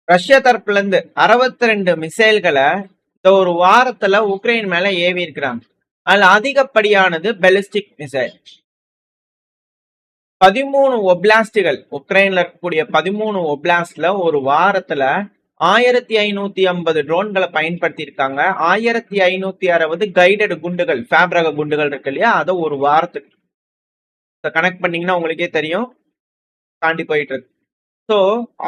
Russia தரப்புல இருந்து 62 மிசைல்களை இந்த ஒரு வாரத்துல உக்ரைன் மேல ஏவி இருக்கிறாங்க. அதுல அதிகப்படியானது பெலிஸ்டிக் மிசைல். 13 ஒப்லாஸ்டுகள், உக்ரைன்ல இருக்கக்கூடிய 13 ஒப்லாஸ்ட்ல ஒரு வாரத்துல 1550 ட்ரோன்களை பயன்படுத்தி இருக்காங்க. 1560 கைடட் குண்டுகள், ஃபேப்ரக குண்டுகள் இருக்கு இல்லையா, அதை ஒரு வாரத்துக்கு கனெக்ட் பண்ணீங்கன்னா உங்களுக்கே தெரியும் தாண்டி போயிட்டு இருக்கு. ஸோ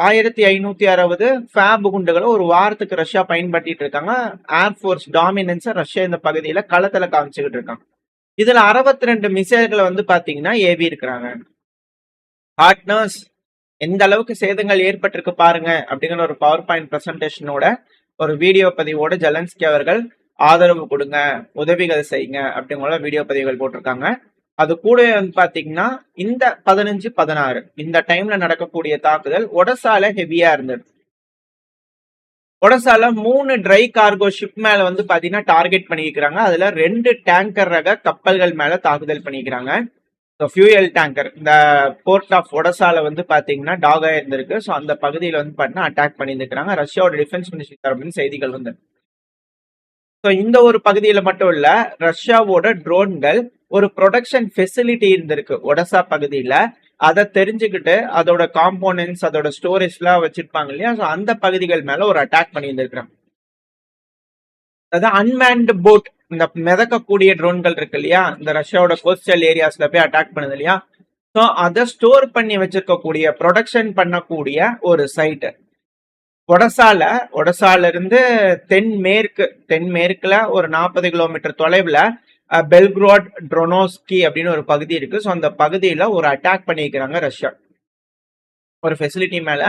1560 ஃபேப் குண்டுகளை ஒரு வாரத்துக்கு ரஷ்யா பயன்படுத்திட்டு இருக்காங்க. ஏர்ஃபோர்ஸ் டாமினன்ஸை ரஷ்யா இந்த பகுதியில களத்துல காமிச்சுக்கிட்டு இருக்காங்க. இதுல 62 மிசைல்களை வந்து பாத்தீங்கன்னா ஏவி இருக்கிறாங்க. பார்ட்னர்ஸ், எந்த அளவுக்கு சேதங்கள் ஏற்பட்டிருக்கு பாருங்க அப்படிங்கிற ஒரு பவர் பாயிண்ட் பிரசன்டேஷனோட ஒரு வீடியோ பதிவோட ஜெலன்ஸ்கி அவர்கள் ஆதரவு கொடுங்க, உதவிகள் செய்யுங்க அப்படிங்கிற வீடியோ பதிவுகள் போட்டிருக்காங்க. அது கூட வந்து பாத்தீங்கன்னா இந்த 15, 16 இந்த டைம்ல நடக்கக்கூடிய தாக்குதல் ஒடசால ஹெவியா இருந்தது. ஒடசால 3 ட்ரை கார்கோ ஷிப் மேல வந்து பாத்தீங்கன்னா டார்கெட் பண்ணிக்கிறாங்க. அதுல 2 டேங்கர் ரக கப்பல்கள் மேல தாக்குதல் பண்ணிக்கிறாங்க. ஃபியூயல் டேங்கர் இந்த போர்ட் ஆஃப் ஒடசால வந்து பாத்தீங்கன்னா டாகா இருந்திருக்கு. ஸோ அந்த பகுதியில் வந்து பாத்தீங்கன்னா அட்டாக் பண்ணியிருக்கிறாங்க. ரஷ்யாவோட டிஃபென்ஸ் மினிஸ்ட்ரி தரப்புன்னு செய்திகள் வந்து. ஸோ இந்த ஒரு பகுதியில மட்டும் இல்ல, ரஷ்யாவோட ட்ரோன்கள் ஒரு ப்ரொடக்ஷன் ஃபெசிலிட்டி இருந்திருக்கு ஒடசா பகுதியில. அதை தெரிஞ்சுக்கிட்டு அதோட காம்போனன்ட்ஸ், அதோட ஸ்டோரேஜ் எல்லாம் வச்சிருப்பாங்க இல்லையா, ஸோ அந்த பகுதிகள் மேல ஒரு அட்டாக் பண்ணி இருந்திருக்கிறாங்க. அதாவது அன்மேன்டு போட், இந்த மிதக்கக்கூடிய ட்ரோன்கள் இருக்கு இல்லையா, இந்த ரஷ்யாவோட கோஸ்டல் ஏரியாஸ்ல போய் அட்டாக் பண்ணுது இல்லையா, ஸோ அதை ஸ்டோர் பண்ணி வச்சிருக்கக்கூடிய, ப்ரொடக்ஷன் பண்ணக்கூடிய ஒரு சைட்டு ஒடசால இருந்து தென்மேற்குல ஒரு 40 கிலோமீட்டர் தொலைவுல பெல்க்ரோட் ட்ரோனோஸ்கி அப்படின்னு ஒரு பகுதி இருக்கு. ஸோ அந்த பகுதியில ஒரு அட்டாக் பண்ணிக்கிறாங்க ரஷ்யா ஒரு ஃபெசிலிட்டி மேல.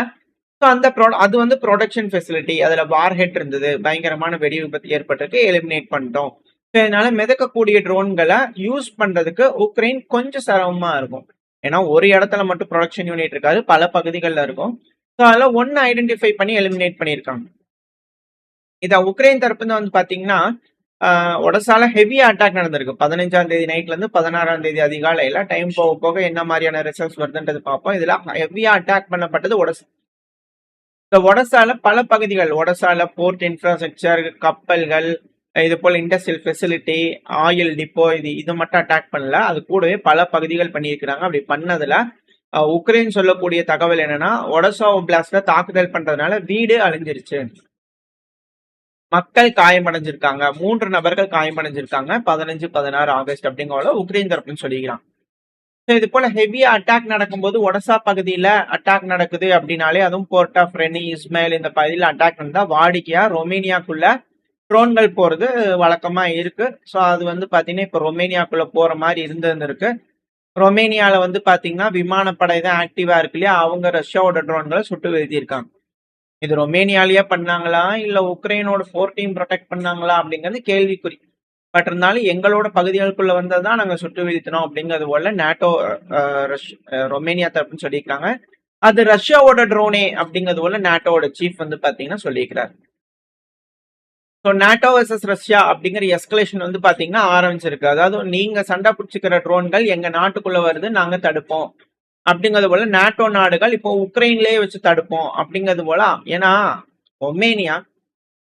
ஸோ அந்த அது வந்து ப்ரொடக்ஷன் ஃபெசிலிட்டி, அதுல வார்ஹெட் இருந்தது, பயங்கரமான வெடி விபத்து ஏற்பட்டிருக்கு, எலிமினேட் பண்ணிட்டோம். ஸோ இதனால மிதக்கக்கூடிய ட்ரோன்களை யூஸ் பண்றதுக்கு உக்ரைன் கொஞ்சம் சிரமமா இருக்கும். ஏன்னா ஒரு இடத்துல மட்டும் ப்ரொடக்ஷன் யூனிட் இருக்காது, பல பகுதிகளில் இருக்கும். ஸோ அதில் ஒன்னு ஐடென்டிஃபை பண்ணி எலிமினேட் பண்ணியிருக்காங்க. இதை உக்ரைன் தரப்புல வந்து பாத்தீங்கன்னா ஒடசால ஹெவியா அட்டாக் நடந்திருக்கு. 15ஆம் தேதி நைட்ல இருந்து 16ஆம் தேதி அதிகாலையில. டைம் போக போக என்ன மாதிரியான ரிசல்ட்ஸ் வருதுன்றது பார்ப்போம். இதுல ஹெவியா அட்டாக் பண்ணப்பட்டது ஒடசா. இந்த ஒடசால பல பகுதிகள், ஒடசால போர்ட் இன்ஃப்ராஸ்ட்ரக்சர், கப்பல்கள், இது போல இண்டஸ்ட்ரியல் ஃபெசிலிட்டி, ஆயில் டிப்போ, இது மட்டும் அட்டாக் பண்ணல, அது கூடவே பல பகுதிகள் பண்ணியிருக்கிறாங்க. அப்படி பண்ணதுல உக்ரைன் சொல்லக்கூடிய தகவல் என்னன்னா, ஒடசா ஒப்லாஸ்ட்ல தாக்குதல் பண்றதுனால வீடு அழிஞ்சிருச்சு, மக்கள் காயமடைஞ்சிருக்காங்க, 3 நபர்கள் காயமடைஞ்சிருக்காங்க 15, 16 ஆகஸ்ட் அப்படிங்கிற உக்ரைன் தரப்புன்னு சொல்லிக்கிறாங்க. இது போல ஹெவியா அட்டாக் நடக்கும்போது ஒடசா பகுதியில அட்டாக் நடக்குது அப்படின்னாலே, அதுவும் போர்ட் ஆஃப் ரெனி, இஸ்மாயில் இந்த பகுதியில் அட்டாக் நடந்தா வாடிக்கையா ரொமேனியாக்குள்ள ட்ரோன்கள் போறது வழக்கமா இருக்கு. ஸோ அது வந்து பாத்தீங்கன்னா இப்ப ரொமேனியாக்குள்ள போற மாதிரி இருந்திருக்கு. ரொமேனியால வந்து பாத்தீங்கன்னா விமானப்படை தான் ஆக்டிவா இருக்கு இல்லையா, அவங்க ரஷ்யாவோட ட்ரோன்களை சுட்டு வீழ்த்தியிருக்காங்க. இது ரொமேனியாலேயே பண்ணாங்களா இல்ல உக்ரைனோட டீம் ப்ரொடெக்ட் பண்ணாங்களா அப்படிங்கிறது கேள்விக்குறி. பட் இருந்தாலும் எங்களோட பகுதிகளுக்குள்ள வந்ததுதான் நாங்க சுட்டு வீழ்த்தினோம் அப்படிங்கிறது போல நாட்டோ ரொமேனியா தரப்புன்னு சொல்லியிருக்காங்க. அது ரஷ்யாவோட ட்ரோனே அப்படிங்கிறது போல நாட்டோட சீஃப் வந்து பாத்தீங்கன்னா சொல்லியிருக்கிறார். ஸோ நாட்டோ வர்சஸ் ரஷ்யா அப்படிங்கிற எஸ்கலேஷன் வந்து பாத்தீங்கன்னா ஆரம்பிச்சிருக்கு. அதாவது நீங்க சண்டை பிடிச்சிக்கிற ட்ரோன்கள் எங்க நாட்டுக்குள்ள வருது, நாங்க தடுப்போம் அப்படிங்கிறது போல நாட்டோ நாடுகள் இப்போ உக்ரைன்லயே வச்சு தடுப்போம் அப்படிங்கிறது போல. ஏன்னா ரொமேனியா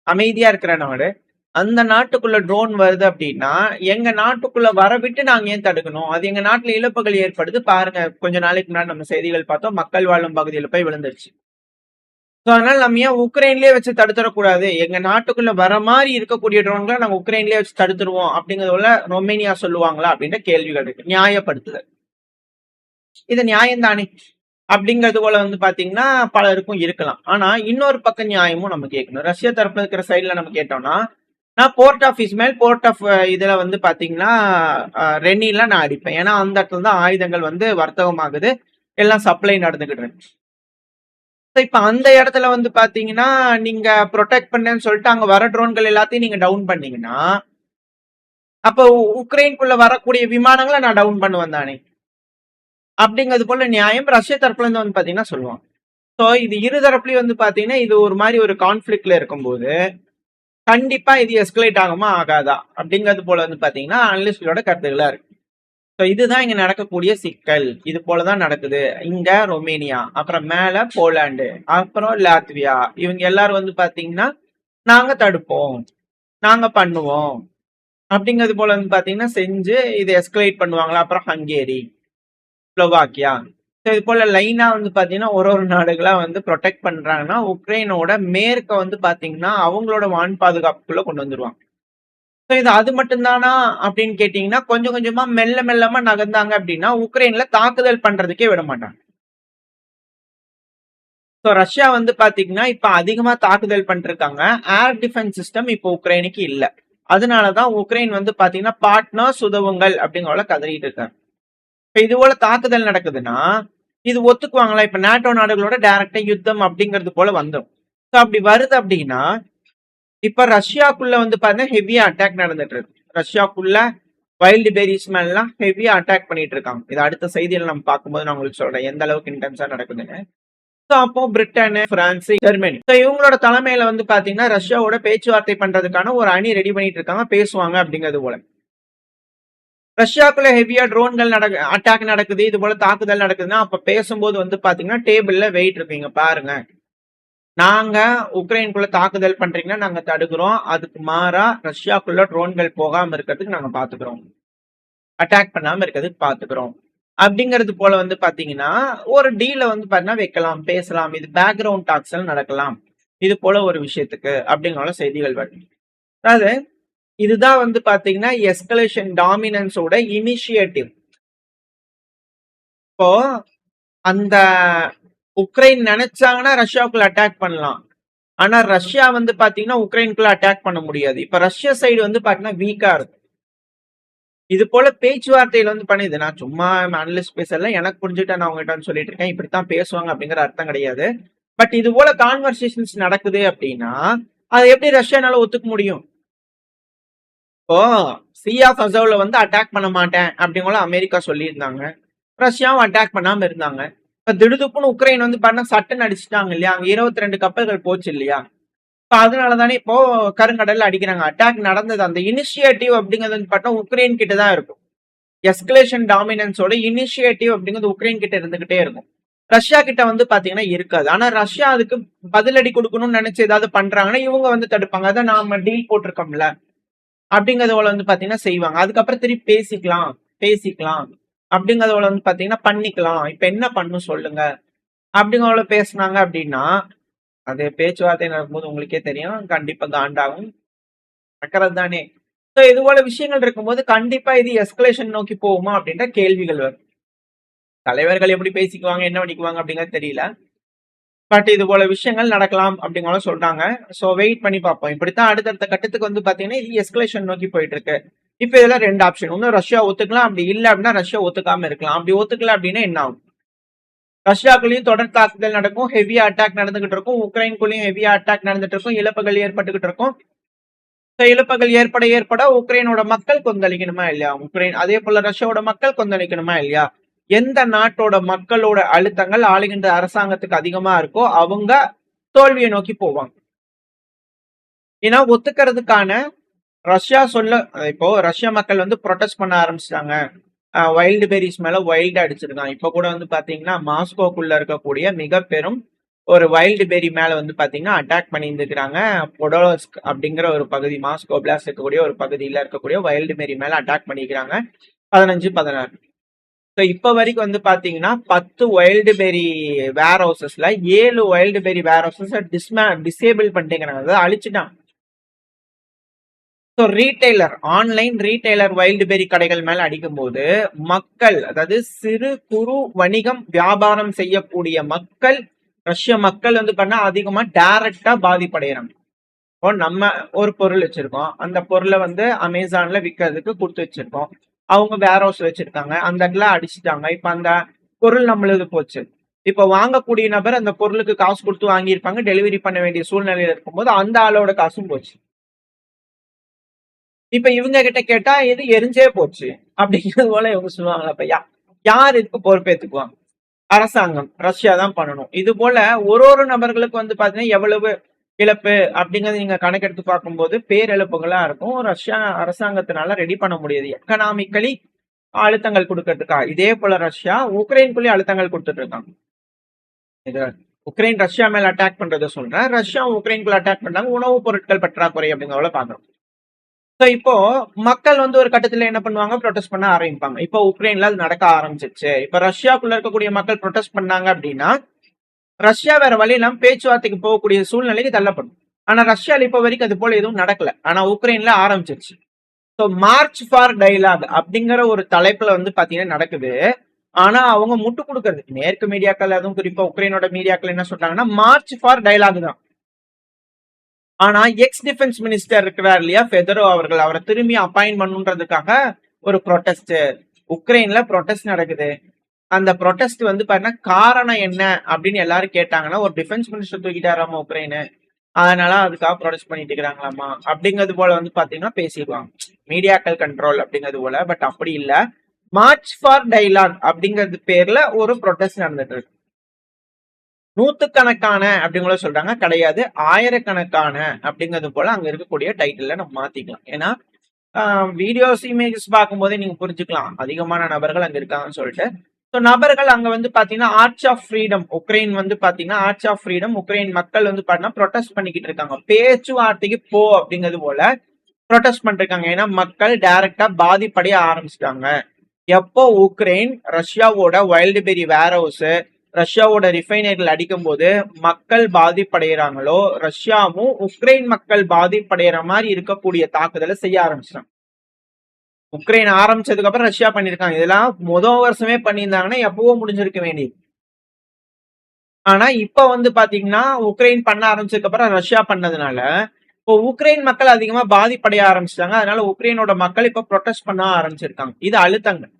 அமைதியா இருக்கிற நாடு, அந்த நாட்டுக்குள்ள ட்ரோன் வருது அப்படின்னா எங்க நாட்டுக்குள்ள வரவிட்டு நாங்க ஏன் தடுக்கணும்? அது எங்க நாட்டுல இழப்புகள் ஏற்படுது பாருங்க. கொஞ்ச நாளைக்கு முன்னாடி நம்ம செய்திகள் பார்த்தோம், மக்கள் வாழும் பகுதியில் போய் விழுந்துருச்சு. அதனால நம்ம ஏன் உக்ரைன்லயே வச்சு தடுத்துடக்கூடாது, எங்க நாட்டுக்குள்ள வர மாதிரி இருக்கக்கூடிய ட்ரோன்களை நாங்க உக்ரைன்லயே வச்சு தடுத்துருவோம் அப்படிங்கிறது போல ரொமேனியா சொல்லுவாங்களா அப்படின்ற கேள்விகள் இருக்கு. நியாயப்படுத்துதல், இது நியாயம்தானே அப்படிங்கிறது போல வந்து பாத்தீங்கன்னா பலருக்கும் இருக்கலாம். ஆனா இன்னொரு பக்கம் நியாயமும் நம்ம கேட்கணும். ரஷ்யா தரப்புல இருக்கிற சைட்ல நம்ம கேட்டோம்னா, நான் port of Izmail, port of இதுல வந்து பாத்தீங்கன்னா ரெனில நான் அடிப்பேன். ஏன்னா அந்த இடத்துல தான் ஆயுதங்கள் வந்து வர்த்தகமாகுது, எல்லாம் சப்ளை நடந்துகிட்டு இருக்கு. இப்ப அந்த இடத்துல வந்து பாத்தீங்கன்னா நீங்க ப்ரொடெக்ட் பண்ணேன்னு சொல்லிட்டு அங்க வர ட்ரோன்கள் எல்லாத்தையும் நீங்க டவுன் பண்ணீங்கன்னா, அப்ப உக்ரைனுக்குள்ள வரக்கூடிய விமானங்களை நான் டவுன் பண்ணுவேன் தானே அப்படிங்கிறது போல நியாயம் ரஷ்ய தரப்புல இருந்து வந்து பாத்தீங்கன்னா சொல்லுவாங்க. ஸோ இது இரு தரப்புலயும் வந்து பாத்தீங்கன்னா இது ஒரு மாதிரி ஒரு கான்ஃபிளிக்ட்ல இருக்கும்போது கண்டிப்பா இது எஸ்கலேட் ஆகுமா ஆகாதா அப்படிங்கிறது போல வந்து பாத்தீங்கன்னா அனலிஸ்டோட கருத்துக்களா இருக்கு. ஸோ இதுதான் இங்க நடக்கக்கூடிய சிக்கல். இது போலதான் நடக்குது. இங்க ரொமேனியா, அப்புறம் மேல போலாந்து, அப்புறம் லாத்வியா, இவங்க எல்லாரும் வந்து பாத்தீங்கன்னா நாங்க தடுப்போம், நாங்க பண்ணுவோம் அப்படிங்கிறது போல வந்து பாத்தீங்கன்னா செஞ்சு இதை எஸ்கலேட் பண்ணுவாங்களா. அப்புறம் ஹங்கேரி, ஸ்லோவாக்கியா, ஸோ இது போல லைனா வந்து பாத்தீங்கன்னா ஒரு ஒரு நாடுகளா வந்து ப்ரொடெக்ட் பண்றாங்கன்னா உக்ரைனோட மேற்க வந்து பாத்தீங்கன்னா அவங்களோட வான் பாதுகாப்புக்குள்ள கொண்டு வந்துருவாங்க. ஸோ இது அது மட்டும்தானா அப்படின்னு கேட்டீங்கன்னா கொஞ்சம் கொஞ்சமா மெல்ல மெல்லமா நகர்ந்தாங்க அப்படின்னா உக்ரைன்ல தாக்குதல் பண்றதுக்கே விட மாட்டாங்க. ஸோ ரஷ்யா வந்து பாத்தீங்கன்னா இப்ப அதிகமா தாக்குதல் பண்ணிருக்காங்க. ஏர் டிஃபென்ஸ் சிஸ்டம் இப்போ உக்ரைனுக்கு இல்ல. அதனாலதான் உக்ரைன் வந்து பாத்தீங்கன்னா பார்ட்னர்ஸ் உதவுங்கள் அப்படிங்கிற கதறிட்டு இருக்காங்க. இப்ப இது போல தாக்குதல் நடக்குதுன்னா இது ஒத்துக்குவாங்களா? இப்ப நேட்டோ நாடுகளோட டைரக்டா யுத்தம் அப்படிங்கிறது போல வந்துடும். ஸோ அப்படி வருது அப்படின்னா இப்ப ரஷ்யாக்குள்ள வந்து பாத்தீங்கன்னா ஹெவியா அட்டாக் நடந்துட்டு இருக்கு. ரஷ்யாக்குள்ள வைல்டு பெரிஸ் மேலாம் ஹெவியா அட்டாக் பண்ணிட்டு இருக்காங்க. இது அடுத்த செய்தியில நம்ம பார்க்கும்போது நான் உங்களுக்கு சொல்றேன் எந்த அளவுக்கு இன்டென்ஸா நடக்குதுன்னு. அப்போ பிரிட்டன், பிரான்ஸ், ஜெர்மனி இவங்களோட தலைமையில வந்து பாத்தீங்கன்னா ரஷ்யாவோட பேச்சுவார்த்தை பண்றதுக்கான ஒரு அணி ரெடி பண்ணிட்டு இருக்காங்க, பேசுவாங்க அப்படிங்கிறது போல. ரஷ்யாக்குள்ள ஹெவியா ட்ரோன்கள் அட்டாக் நடக்குது, இது போல தாக்குதல் நடக்குதுன்னா அப்ப பேசும்போது வந்து பாத்தீங்கன்னா டேபிள்ல வெயிட் இருப்பீங்க பாருங்க, நாங்க உக்ரைனுக்குள்ள தாக்குதல் பண்றீங்கன்னா நாங்க தடுக்கிறோம், அதுக்கு மாறா ரஷ்யாக்குள்ள ட்ரோன்கள் போகாம இருக்கிறதுக்கு நாங்க பாத்துக்கிறோம், அட்டாக் பண்ணாம இருக்கிறதுக்கு பாத்துக்கிறோம் அப்படிங்கிறது போல வந்து பாத்தீங்கன்னா ஒரு டீல வந்து பாத்தீங்கன்னா வைக்கலாம், பேசலாம், இது பேக்ரவுண்ட் டாக்ஸ் நடக்கலாம், இது போல ஒரு விஷயத்துக்கு அப்படிங்கிற செய்திகள் வருது. அதாவது இதுதான் வந்து பாத்தீங்கன்னா எஸ்கலேஷன் டாமினன்ஸோட இனிஷியேட்டிவ். இப்போ அந்த உக்ரைன் நினைச்சாங்கன்னா ரஷ்யாவுக்குள்ள அட்டாக் பண்ணலாம். ஆனா ரஷ்யா வந்து பாத்தீங்கன்னா உக்ரைனுக்குள்ள அட்டாக் பண்ண முடியாது. இப்ப ரஷ்யா சைடு வந்து பாத்தீங்கன்னா வீக்கா இருக்கு. இது போல பேச்சுவார்த்தையில வந்து பண்ணுது. நான் சும்மா அனலிஸ்ட் பேசல, எனக்கு புரிஞ்சுட்டா நான் உங்ககிட்ட சொல்லிட்டு இருக்கேன், இப்படித்தான் பேசுவாங்க அப்படிங்கிற அர்த்தம் கிடையாது. பட் இது போல கான்வர்சேஷன்ஸ் நடக்குது அப்படின்னா அதை எப்படி ரஷ்யானால ஒத்துக்க முடியும்? இப்போ சி ஆஃப் அசோவ்ல வந்து அட்டாக் பண்ண மாட்டேன் அப்படிங்கிற அமெரிக்கா சொல்லியிருந்தாங்க, ரஷ்யாவும் அட்டாக் பண்ணாம இருந்தாங்க. இப்ப திடுதுப்புன்னு உக்ரைன் வந்து பண்ண சட்டன் அடிச்சுட்டாங்க இல்லையா, அங்க 22 கப்பல்கள் போச்சு இல்லையா. அதனாலதானே இப்போ கருங்கடல்ல அடிக்கிறாங்க. அட்டாக் நடந்தது, அந்த இனிஷியேட்டிவ் அப்படிங்கிறது வந்து பார்த்தா உக்ரைன் கிட்ட தான் இருக்கும். எஸ்கலேஷன் டாமினன்ஸோட இனிஷியேட்டிவ் அப்படிங்கிறது உக்ரைன் கிட்ட இருந்துகிட்டே இருக்கும், ரஷ்யா கிட்ட வந்து பாத்தீங்கன்னா இருக்காது. ஆனா ரஷ்யா அதுக்கு பதிலடி கொடுக்கணும்னு நினைச்சு ஏதாவது பண்றாங்கன்னா இவங்க வந்து தடுப்பாங்க. அதான் நாம டீல் போட்டிருக்கோம்ல அப்படிங்கறதோட வந்து பாத்தீங்கன்னா செய்வாங்க. அதுக்கப்புறம் திருப்பி பேசிக்கலாம் அப்படிங்கறதோட வந்து பாத்தீங்கன்னா பண்ணிக்கலாம், இப்ப என்ன பண்ணும் சொல்லுங்க அப்படிங்கறத பேசினாங்க அப்படின்னா அது பேச்சுவார்த்தை நடக்கும்போது உங்களுக்கே தெரியும் கண்டிப்பா காண்டாகும், நடக்கிறது தானே. இது போல விஷயங்கள் இருக்கும்போது கண்டிப்பா இது எஸ்கலேஷன் நோக்கி போகுமா அப்படின்ற கேள்விகள் வரும். தலைவர்கள் எப்படி பேசிக்குவாங்க என்ன பண்ணிக்குவாங்க அப்படிங்கிறது தெரியல. பட் இது போல விஷயங்கள் நடக்கலாம் அப்படிங்கிற சொல்றாங்க. சோ வெயிட் பண்ணி பார்ப்போம். இப்படித்தான் அடுத்தடுத்த கட்டத்துக்கு வந்து பாத்தீங்கன்னா இது எஸ்கலேஷன் நோக்கி போயிட்டு இருக்கு. இப்ப இதுல 2 ஆப்ஷன், ஒன்னும் ரஷ்யா ஒத்துக்கலாம், அப்படி இல்ல அப்படின்னா ரஷ்யா ஒத்துக்காம இருக்கலாம். அப்படி ஒத்துக்கல அப்படின்னா என்ன ஆகும்? ரஷ்யாக்குள்ளேயும் தொடர் தாக்குதல் நடக்கும், ஹெவியா அட்டாக் நடந்துகிட்டு இருக்கும், உக்ரைனுக்குள்ளேயும் ஹெவியா அட்டாக் நடந்துட்டு இருக்கும், இழப்புகள் ஏற்பட்டுகிட்டு இருக்கும். இழப்புகள் ஏற்பட உக்ரைனோட மக்கள் கொந்தளிக்கணுமா இல்லையா, உக்ரைன் அதே போல ரஷ்யாவோட மக்கள் கொந்தளிக்கணுமா இல்லையா. எந்த நாட்டோட மக்களோட அழுத்தங்கள் ஆளுகின்ற அரசாங்கத்துக்கு அதிகமா இருக்கோ அவங்க தோல்வியை நோக்கி போவாங்க. ஏன்னா ஒத்துக்கிறதுக்கான ரஷ்யா இப்போ ரஷ்யா மக்கள் வந்து ப்ரொடெஸ்ட் பண்ண ஆரம்பிச்சிட்டாங்க, வைல்டு பெரிஸ் மேல வைல்டு அடிச்சிருக்காங்க. இப்ப கூட வந்து பாத்தீங்கன்னா மாஸ்கோக்குள்ள இருக்கக்கூடிய மிக பெரும் ஒரு வைல்டு பெரி மேல வந்து பாத்தீங்கன்னா அட்டாக் பண்ணியிருந்துக்கிறாங்க. பொடோலஸ்க் அப்படிங்கிற ஒரு பகுதி, மாஸ்கோ பிளாஸ் இருக்கக்கூடிய ஒரு பகுதியில இருக்கக்கூடிய வைல்டு பெரி மேல அட்டாக் பண்ணிக்கிறாங்க 15-16. இப்ப வரைக்கும் வந்து பாத்தீங்கன்னா 10 வைல்டு பெரி வேர் ஹவுசஸ்ல 7 வைல்டு பெரி வேர் ஹவுசஸ் டிசேபிள் பண்ணிட்டேங்கிறாங்க, அதாவது அழிச்சுட்டாங்க. ரீட்டைலர், ஆன்லைன் ரீட்டைலர் வைல்டு பெரி கடைகள் மேல அடிக்கும் போது மக்கள், அதாவது சிறு குறு வணிகம் வியாபாரம் செய்யக்கூடிய மக்கள், ரஷ்ய மக்கள் வந்து பண்ணா அதிகமா டைரக்டா பாதிப்படைகிறாங்க. இப்போ நம்ம ஒரு பொருள் வச்சிருக்கோம், அந்த பொருளை வந்து அமேசான்ல விற்கிறதுக்கு கொடுத்து வச்சிருக்கோம், அவங்க வேர் ஹவுஸ் வச்சிருக்காங்க, அந்த இடத்துல அடிச்சுட்டாங்க. இப்ப அந்த பொருள் நம்மளுக்கு போச்சு. இப்ப வாங்கக்கூடிய நபர் அந்த பொருளுக்கு காசு கொடுத்து வாங்கியிருப்பாங்க, டெலிவரி பண்ண வேண்டிய சூழ்நிலையில இருக்கும்போது அந்த ஆளோட காசும் போச்சு. இப்ப இவங்க கிட்ட கேட்டா இது எரிஞ்சே போச்சு அப்படிங்கிறது போல இவங்க சொல்லுவாங்க. அப்ப யார் இதுக்கு பொறுப்பேற்றுக்குவாங்க? அரசாங்கம், ரஷ்யா தான் பண்ணணும். இது போல ஒரு நபர்களுக்கு வந்து பாத்தீங்கன்னா எவ்வளவு இழப்பு அப்படிங்கறது நீங்க கணக்கெடுத்து பார்க்கும்போது பேரிழப்புகளா இருக்கும். ரஷ்யா அரசாங்கத்தினால ரெடி பண்ண முடியாது, எக்கனாமிக்கலி அழுத்தங்கள் கொடுக்கறதுக்கா. இதே போல ரஷ்யா உக்ரைனுக்குள்ளேயே அழுத்தங்கள் கொடுத்துட்டு இருக்காங்க. இது உக்ரைன் ரஷ்யா மேல அட்டாக் பண்றதை சொல்றேன். ரஷ்யா உக்ரைனுக்குள்ள அட்டாக் பண்றாங்க. உணவுப் பொருட்கள் பற்றாக்குறை அப்படிங்கிறத பாக்குறோம். சோ இப்போ மக்கள் வந்து ஒரு கட்டத்துல என்ன பண்ணுவாங்க, ப்ரொடெஸ்ட் பண்ண ஆரம்பிப்பாங்க. இப்போ உக்ரைன்ல அது நடக்க ஆரம்பிச்சிருச்சு. இப்ப ரஷ்யாக்குள்ள இருக்கக்கூடிய மக்கள் ப்ரொடெஸ்ட் பண்ணாங்க அப்படின்னா ரஷ்யா வேற வழி இல்லாம பேச்சுவார்த்தைக்கு போகக்கூடிய சூழ்நிலைக்கு தள்ளப்படும். ஆனா ரஷ்யால இப்ப வரைக்கும் அது போல எதுவும் நடக்கல. ஆனா உக்ரைன்ல ஆரம்பிச்சிருச்சு. ஸோ மார்ச் ஃபார் டைலாக் அப்படிங்கிற ஒரு தலைப்புல வந்து பாத்தீங்கன்னா நடக்குது. ஆனா அவங்க முட்டு கொடுக்கறது மேற்கு மீடியாக்கள், அதுவும் குறிப்பா உக்ரைனோட மீடியாக்கள் என்ன சொல்றாங்கன்னா மார்ச் ஃபார் டைலாக் தான். ஆனா எக்ஸ் டிஃபென்ஸ் மினிஸ்டர் இருக்கிறார் இல்லையா ஃபெதரோ அவர்கள், அவரை திரும்பி அப்பாயிண்ட் பண்ணுன்றதுக்காக ஒரு ப்ரொடெஸ்ட் உக்ரைன்ல ப்ரொடெஸ்ட் நடக்குது. அந்த ப்ரொடெஸ்ட் வந்து பாத்தீங்கன்னா காரணம் என்ன அப்படின்னு எல்லாரும் கேட்டாங்கன்னா ஒரு டிஃபென்ஸ் மினிஸ்டர் தூக்கிட்டாராமா உக்ரைனு, அதனால அதுக்காக ப்ரொடெஸ்ட் பண்ணிட்டு இருக்கிறாங்களாமா அப்படிங்கிறது போல வந்து பாத்தீங்கன்னா பேசிடுவாங்க மீடியாக்கள் கண்ட்ரோல் அப்படிங்கிறது போல. பட் அப்படி இல்ல, மார்ச் ஃபார் டைலாக் அப்படிங்கிறது பேர்ல ஒரு ப்ரொடெஸ்ட் நடந்துட்டு இருக்கு. நூத்துக்கணக்கான அப்படிங்கிற சொல்றாங்க, கிடையாது ஆயிரக்கணக்கான அப்படிங்கிறது போல அங்க இருக்கக்கூடிய டைட்டில் நம்ம மாத்திக்கலாம். ஏன்னா வீடியோஸ் இமேஜஸ் பார்க்கும் போதே நீங்க புரிஞ்சுக்கலாம் அதிகமான நபர்கள் அங்க இருக்காங்கன்னு சொல்லிட்டு. ஸோ நபர்கள் அங்க வந்து பாத்தீங்கன்னா ஆர்ச் ஆஃப் ஃப்ரீடம், உக்ரைன் வந்து பாத்தீங்கன்னா ஆர்ச் ஆஃப் ஃப்ரீடம், உக்ரைன் மக்கள் வந்து பாத்தீங்கன்னா ப்ரொடெஸ்ட் பண்ணிக்கிட்டு இருக்காங்க. பேச்சுவார்த்தைக்கு போ அப்படிங்கிறது போல ப்ரொடெஸ்ட் பண்ணிருக்காங்க. ஏன்னா மக்கள் டைரக்டா பாதிப்படைய ஆரம்பிச்சிட்டாங்க. எப்போ உக்ரைன் ரஷ்யாவோட வைல்டு பெரி வேர் ஹவுஸ், ரஷ்யாவோட ரிஃபைனரிகள் அடிக்கும் போது மக்கள் பாதிப்படைகிறாங்களோ, ரஷ்யாவும் உக்ரைன் மக்கள் பாதிப்படைகிற மாதிரி இருக்கக்கூடிய தாக்குதலை செய்ய ஆரம்பிச்சிட்டாங்க. உக்ரைன் ஆரம்பிச்சதுக்கு அப்புறம் ரஷ்யா பண்ணிருக்காங்க. இதெல்லாம் முதல் வருஷமே பண்ணியிருந்தாங்கன்னா எப்பவோ முடிஞ்சிருக்க வேண்டியது. ஆனா இப்ப வந்து பாத்தீங்கன்னா உக்ரைன் பண்ண ஆரம்பிச்சதுக்கு அப்புறம் ரஷ்யா பண்ணதுனால இப்போ உக்ரைன் மக்கள் அதிகமா பாதிப்படைய ஆரம்பிச்சிட்டாங்க. அதனால உக்ரைனோட மக்கள் இப்ப ப்ரொடெஸ்ட் பண்ண ஆரம்பிச்சிருக்காங்க. இது அழுத்தங்கள்.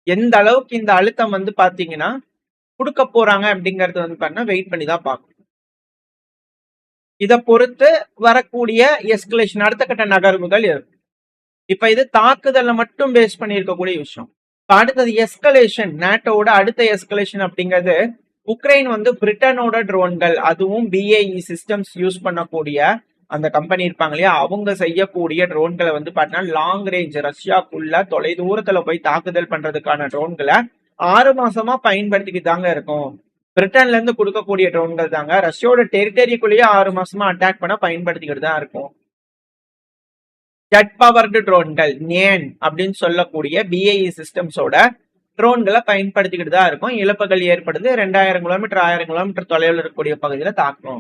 எந்த அளவுக்கு இந்த அழுத்தம் வந்து பாத்தீங்கன்னா கொடுக்க போறாங்க அப்படிங்கறது வந்து பாத்தீங்கன்னா வெயிட் பண்ணி தான் பார்க்கணும். இதை பொறுத்து வரக்கூடிய எஸ்கலேஷன் அடுத்த கட்ட நகர்வுகள் இருக்கு. இப்ப இது தாக்குதலை மட்டும் பேஸ் பண்ணி இருக்கக்கூடிய விஷயம். அடுத்தது எஸ்கலேஷன், நேட்டோட அடுத்த எஸ்கலேஷன் அப்படிங்கிறது உக்ரைன் வந்து பிரிட்டனோட ட்ரோன்கள், அதுவும் BAE சிஸ்டம்ஸ் யூஸ் பண்ணக்கூடிய அந்த கம்பெனி இருப்பாங்க இல்லையா, அவங்க செய்யக்கூடிய ட்ரோன்களை வந்து பாத்தீங்கன்னா லாங் ரேஞ்ச் ரஷ்யாக்குள்ள தொலை தூரத்துல போய் தாக்குதல் பண்றதுக்கான ட்ரோன்களை 6 மாசமா பயன்படுத்திக்கிட்டு தாங்க இருக்கும். பிரிட்டன்ல இருந்து கொடுக்கக்கூடிய ட்ரோன்கள் தாங்க ரஷ்யாவோட டெரிட்டரிக்குள்ளேயே 6 மாசமா அட்டாக் பண்ண பயன்படுத்திக்கிட்டு தான் இருக்கும். ஜெட் பவர்டு ட்ரோன்கள் நேன் அப்படின்னு சொல்லக்கூடிய BAE சிஸ்டம்ஸோட ட்ரோன்களை பயன்படுத்திக்கிட்டு தான் இருக்கும். இழப்புகள் ஏற்படுது. 2000 கிலோமீட்டர் 1000 கிலோமீட்டர் தொலைவில் இருக்கக்கூடிய பகுதியில தாக்கும்.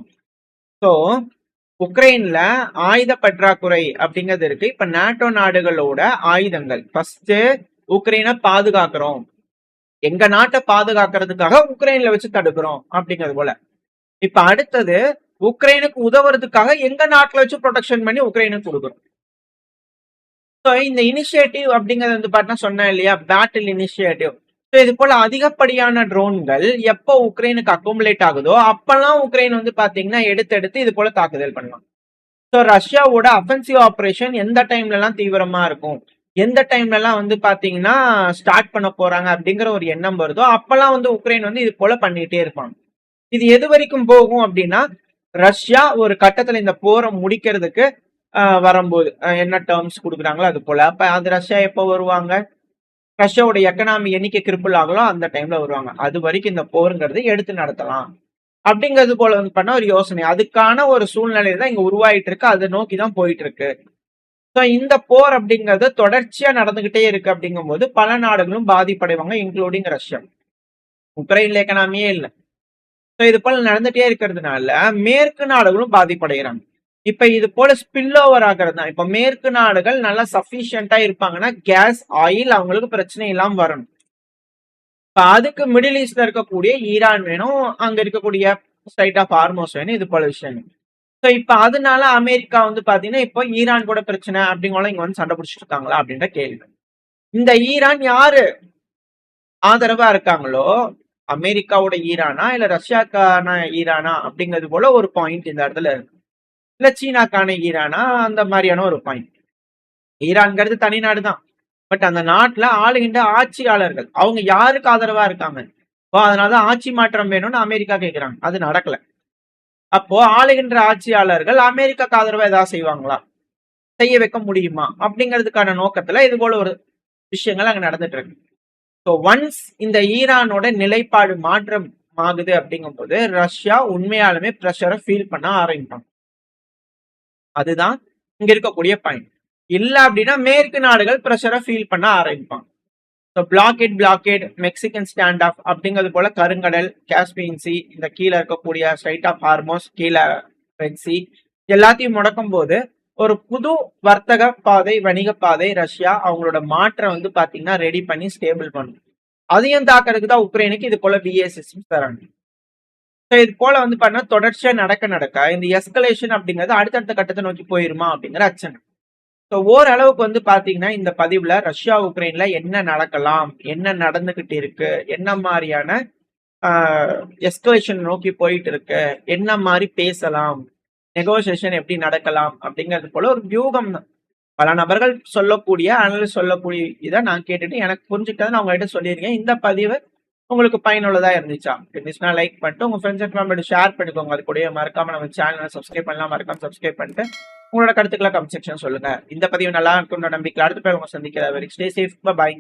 ஸோ உக்ரைன்ல ஆயுத பற்றாக்குறை அப்படிங்கிறது இருக்கு. இப்ப நேட்டோ நாடுகளோட ஆயுதங்கள் ஃபர்ஸ்ட் உக்ரைனை பாதுகாக்கிறோம், எங்க நாட்டை பாதுகாக்கிறதுக்காக உக்ரைன்ல வச்சு தடுக்கிறோம் அப்படிங்கிறது போல. இப்ப அடுத்தது உக்ரைனுக்கு உதவுறதுக்காக எங்க நாட்டுல வச்சு ப்ரொடெக்ஷன் பண்ணி உக்ரைனுக்கு கொடுக்குறோம். இந்த இனிஷியேட்டிவ் அப்படிங்கறது வந்து பாத்தீங்கன்னா சொன்னேன் இல்லையா, பேட்டில் இனிஷியேட்டிவ். இது போல அதிகப்படியான ட்ரோன்கள் எப்போ உக்ரைனுக்கு அக்குமுலேட் ஆகுதோ அப்பெல்லாம் உக்ரைன் வந்து பாத்தீங்கன்னா எடுத்து இது போல தாக்குதல் பண்ணலாம். ஸோ ரஷ்யாவோட அஃபென்சிவ் ஆபரேஷன் எந்த டைம்ல எல்லாம் தீவிரமா இருக்கும், எந்த டைம்ல எல்லாம் வந்து பாத்தீங்கன்னா ஸ்டார்ட் பண்ண போறாங்க அப்படிங்கிற ஒரு எண்ணம் வருதோ அப்பெல்லாம் வந்து உக்ரைன் வந்து இது போல பண்ணிட்டே இருப்பாங்க. இது எது வரைக்கும் போகும் அப்படின்னா ரஷ்யா ஒரு கட்டத்துல இந்த போரை முடிக்கிறதுக்கு வரும்போது என்ன டேர்ம்ஸ் கொடுக்குறாங்களோ அது போல. அப்ப அது ரஷ்யா எப்போ வருவாங்க, ரஷ்யாவோட எக்கனாமி என்னைக்கு கிரிப்பிள் ஆகலோ அந்த டைம்ல வருவாங்க. அது வரைக்கும் இந்த போருங்கிறது எடுத்து நடத்தலாம் அப்படிங்கிறது போல வந்து பண்ண ஒரு யோசனை. அதுக்கான ஒரு சூழ்நிலை தான் இங்க உருவாயிட்டு இருக்கு. அதை நோக்கி தான் போயிட்டு இருக்கு. ஸோ இந்த போர் அப்படிங்கிறது தொடர்ச்சியா நடந்துகிட்டே இருக்கு. அப்படிங்கும் போது பல நாடுகளும் பாதிப்படைவாங்க, இன்க்ளூடிங் ரஷ்யா. உக்ரைன்ல எக்கனாமியே இல்லை. ஸோ இது போல நடந்துட்டே இருக்கிறதுனால மேற்கு நாடுகளும் பாதிப்படைகிறாங்க. இப்ப இது போல ஸ்பில் ஓவர் ஆகிறது தான். இப்ப மேற்கு நாடுகள் நல்லா சஃபிஷியண்டா இருப்பாங்கன்னா கேஸ் ஆயில் அவங்களுக்கு பிரச்சனை இல்லாம வரணும். இப்ப அதுக்கு மிடில் ஈஸ்ட்ல இருக்கக்கூடிய ஈரான் வேணும், அங்க இருக்கக்கூடிய ஸ்ட்ரைட் ஆஃப் ஹார்மோஸ் வேணும், இது போல விஷயம். ஸோ இப்ப அதனால அமெரிக்கா வந்து பாத்தீங்கன்னா இப்போ ஈரான் கூட பிரச்சனை அப்படிங்கலாம் இங்க வந்து சண்டை பிடிச்சிட்டு இருக்காங்களா அப்படின்ற கேள்வி. இந்த ஈரான் யாரு ஆதரவா இருக்காங்களோ, அமெரிக்காவோட ஈரானா இல்ல ரஷ்யாக்கான ஈரானா அப்படிங்கிறது போல ஒரு பாயிண்ட் இந்த இடத்துல இருக்கு. இல்ல சீனாக்கான ஈரானா அந்த மாதிரியான ஒரு பாயிண்ட். ஈரான்ங்கிறது தனிநாடு தான். பட் அந்த நாட்டுல ஆளுகின்ற ஆட்சியாளர்கள் அவங்க யாருக்கு ஆதரவா இருக்காங்க, அதனாலதான் ஆட்சி மாற்றம் வேணும்னு அமெரிக்கா கேட்கிறாங்க. அது நடக்கல. அப்போ ஆளுகின்ற ஆட்சியாளர்கள் அமெரிக்காக்கு ஆதரவா ஏதாவது செய்வாங்களா, செய்ய வைக்க முடியுமா அப்படிங்கிறதுக்கான நோக்கத்துல இது போல ஒரு விஷயங்கள் அங்க நடந்துட்டு இருக்கு. ஸோ ஒன்ஸ் இந்த ஈரானோட நிலைப்பாடு மாற்றம் ஆகுது அப்படிங்கும்போது ரஷ்யா உண்மையாலுமே ப்ரெஷரை ஃபீல் பண்ண ஆரம்பிப்பாங்க. அதுதான் இங்க இருக்கக்கூடிய பாயிண்ட். இல்ல அப்படின்னா மேற்கு நாடுகள் ப்ரெஷரை ஃபீல் பண்ண ஆரம்பிப்பாங்க. ஸோ பிளாக்கெட் மெக்சிகன் ஸ்டாண்ட் ஆஃப் அப்படிங்கிறது போல கருங்கடல், காஸ்பியன் சி, இந்த கீழே இருக்கக்கூடிய ஸ்ட்ரைட் ஆஃப் ஹார்மோஸ், கீழே ரெட் சி எல்லாத்தையும் முடக்கும் போது ஒரு புது வர்த்தக பாதை, வணிக பாதை ரஷ்யா அவங்களோட மாற்றம் வந்து பாத்தீங்கன்னா ரெடி பண்ணி ஸ்டேபிள் பண்ணும். அதையும் தாக்குறதுக்கு தான் உக்ரைனுக்கு இது போல பிஏ சிஸ்டம் தராங்க. ஸோ இது போல வந்து பண்ணா தொடர்ச்சியா நடக்க இந்த எஸ்கலேஷன் அப்படிங்கிறது அடுத்தடுத்த கட்டத்தை நோக்கி போயிருமா அப்படிங்கிற அச்சனை. ஸோ ஓரளவுக்கு வந்து பாத்தீங்கன்னா இந்த பதிவுல ரஷ்யா உக்ரைன்ல என்ன நடக்கலாம், என்ன நடந்துகிட்டு இருக்கு, என்ன மாதிரியான எஸ்கலேஷன் நோக்கி போயிட்டு இருக்கு, என்ன மாதிரி பேசலாம், நெகோசியேஷன் எப்படி நடக்கலாம் அப்படிங்கிறது போல ஒரு வியூகம் தான். பல நபர்கள் சொல்லக்கூடிய அனலிஸ்ட் சொல்லக்கூடிய இதை நான் கேட்டுட்டு எனக்கு புரிஞ்சுக்கிட்டதை நான் உங்ககிட்ட சொல்லியிருக்கேன். இந்த பதிவு உங்களுக்கு பயனுள்ளதா இருந்துச்சா? இருந்துச்சுன்னா லைக் பண்ணிட்டு உங்க ஃப்ரெண்ட்ஸ் அண்ட் ஃபேமிலி ஷேர் பண்ணிக்கோங்க. அது கூட மறக்காம நம்ம சேனலை சப்ஸ்கிரைப் பண்ணலாம், மறக்காம சப்ஸ்கிரைப் பண்ணிட்டு உங்களோட கருத்துக்களை கமெண்ட் செக்ஷன் சொல்லுங்க. இந்த பதிவு நல்லா இருக்குன்ற நம்பிக்கை அடுத்த பேர் உங்க சந்திக்கிற வரைக்கும் ஸ்டே சேஃப், பை.